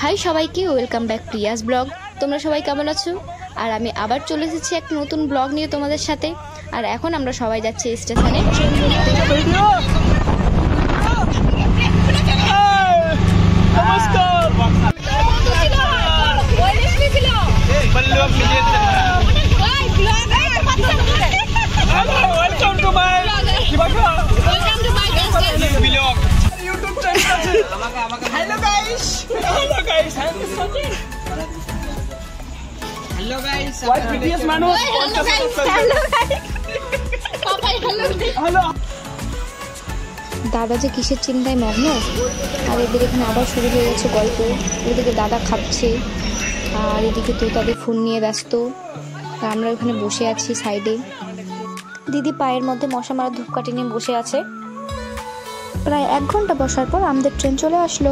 High সবাইকে, welcome back Prius blog. তোমরা সবাই কেমন আছো? আর আমি আবার চলে এসেছি একটা নতুন ব্লগ নিয়ে তোমাদের সাথে। আর এখন আমরা সবাই যাচ্ছি স্টেশনে ট্রেন ধরতে। Hello guys. Hello guys. Hello guys. What videos manu? Hello guys. Hello guys. Papa hello. Hello. দাদা যে কিসের চিন্তায় মগ্ন, আর এদের এখানে আবার শুরু হয়ে গেছে গল্প। ওদিকে দাদা খাচ্ছে আর এদিকে তো তাদের ফোন নিয়ে ব্যস্ত। আর আমরা ওখানে বসে আছি সাইডে। দিদি পায়ের মধ্যে মশা মারা ধূপকাঠি নিয়ে বসে আছে। প্রায় 1 ঘন্টা বসার পর আমাদের ট্রেন চলে আসলো।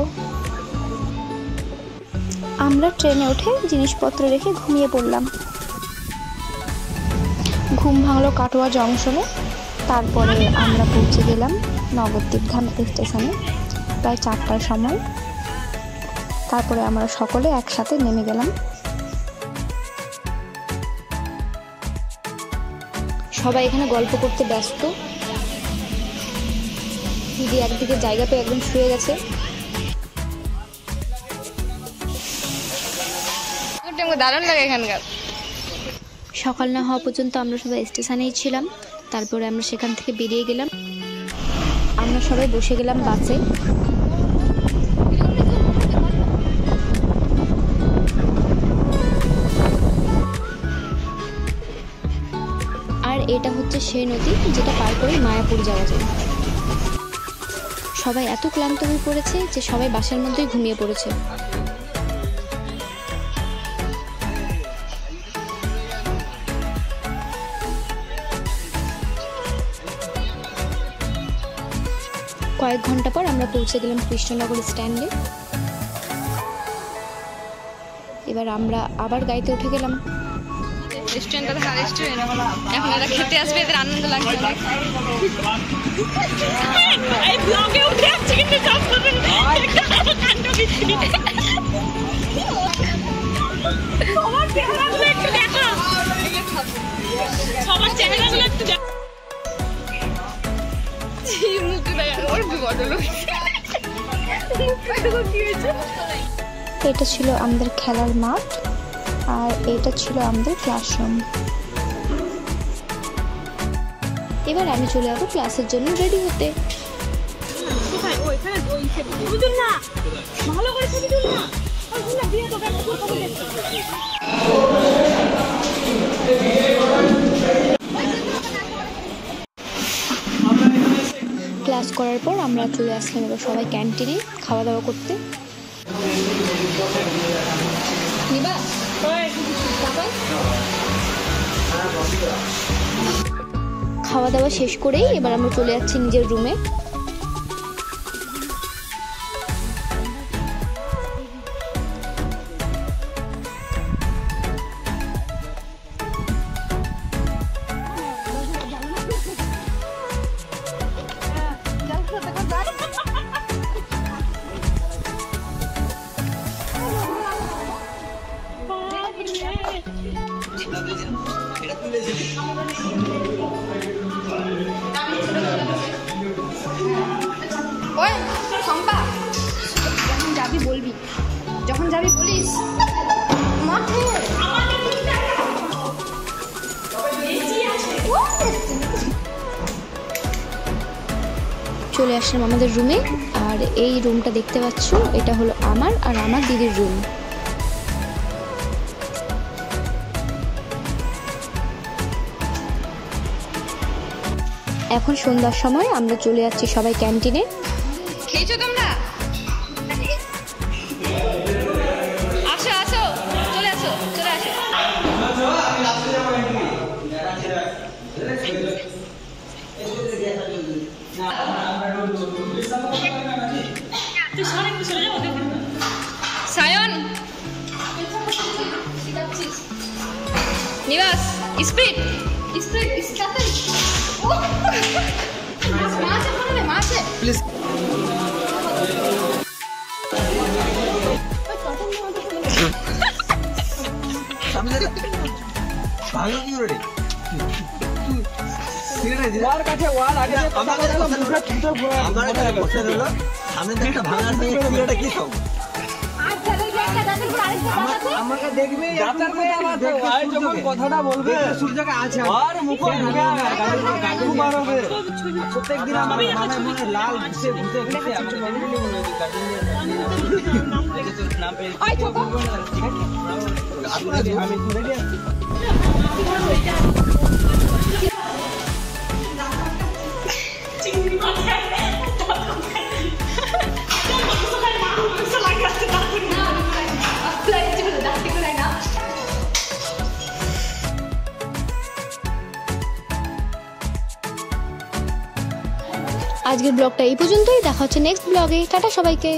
আমরা ট্রেনে উঠে জিনিসপত্র রেখে ঘুমিয়ে পড়লাম। ঘুম ভাঙলো কাটোয়া জংশনে। তারপরে আমরা পৌঁছে গেলাম নবদ্বীপ ধাম স্টেশনে প্রায় 4টার সময়। তারপরে আমরা সকলে একসাথে নেমে গেলাম। সবাই এখানে গল্প করতে ব্যস্ত। দিদি একদিকে জায়গা পেয়ে একদম শুয়ে গেছে। দারুণ লাগে এখানকার। সকাল না হওয়া পর্যন্ত আমরা সবাই স্টেশনেই ছিলাম। তারপরে আমরা সেখান থেকে বেরিয়ে গেলাম। আমরা সবাই বসে গেলাম বাসে। আর এটা হচ্ছে সেই নদী যেটা পার করে মায়াপুর যাওয়া যায়। সবাই এত ক্লান্ত হয়ে পড়েছে যে সবাই বাসের মধ্যেই ঘুমিয়ে পড়েছে। কয়েক ঘন্টা পর আমরা পৌঁছে গেলাম কৃষ্ণনগর স্ট্যান্ডে। এবার আমরা আবার গাড়িতে উঠে গেলাম। রেস্টুরেন্টটা দেখা রেস্টুরেন্ট, এখন এরা খেতে আসবে, এদের আনন্দ লাগবে অনেক। এই ব্লগে উঠে আসছে কিন্তু সব করবেন কাণ্ড বিক্রি। সবার চেহারাগুলো একটু দেখো, সবার চেহারাগুলো একটু দেখো। এটা ছিল আমাদের খেলার মাঠ আর এটা ছিল আমাদের ক্লাসরুম। এবার আমি চলে যাবো ক্লাসের জন্য রেডি হতে। ক্লাস করার পর আমরা চলে আসলাম এবার সবাই ক্যান্টিনে খাওয়া দাওয়া করতে। খাওয়া দাওয়া শেষ করেই এবার আমরা চলে যাচ্ছি নিজের রুমে। যখন যাবি বলিস মাঠে। চলে আসলাম আমাদের রুমে। আর এই রুমটা দেখতে পাচ্ছ, এটা হলো আমার আর আমার দিদির রুম। এখন সন্ধ্যার সময় আমরা চলে যাচ্ছি সবাই ক্যান্টিনে। খেয়েছো তোমরা? আসো আসো, চলে আসো, চলে আসো। সায়ন, নিবাস, স্পিড স্পিড স্পিড। প্লিজ। ভালো কি করে ওয়ার কাছে ওয়ার আগে আমার কাছে বসে দিল সামনে একটা ভাঙা আছে সিগারেটটা কি সব আমাকে দেখবে যাতার করে আমার তো ভাই যখন কথাটা বলবে সূর্যকে আছে আর মুখ ঢুকে গাড়ি মারবে প্রত্যেকদিন আমার মাথায় মনে লাল ঘুষে ঘুষে ঘুষে আমাকে মেন্টালি মনে হয় গার্জেন নাম পেয়ে আমি রেডি আছি। আজকের ব্লগটা এই পর্যন্তই, দেখা হচ্ছে নেক্সট ব্লগে। টাটা সবাইকে।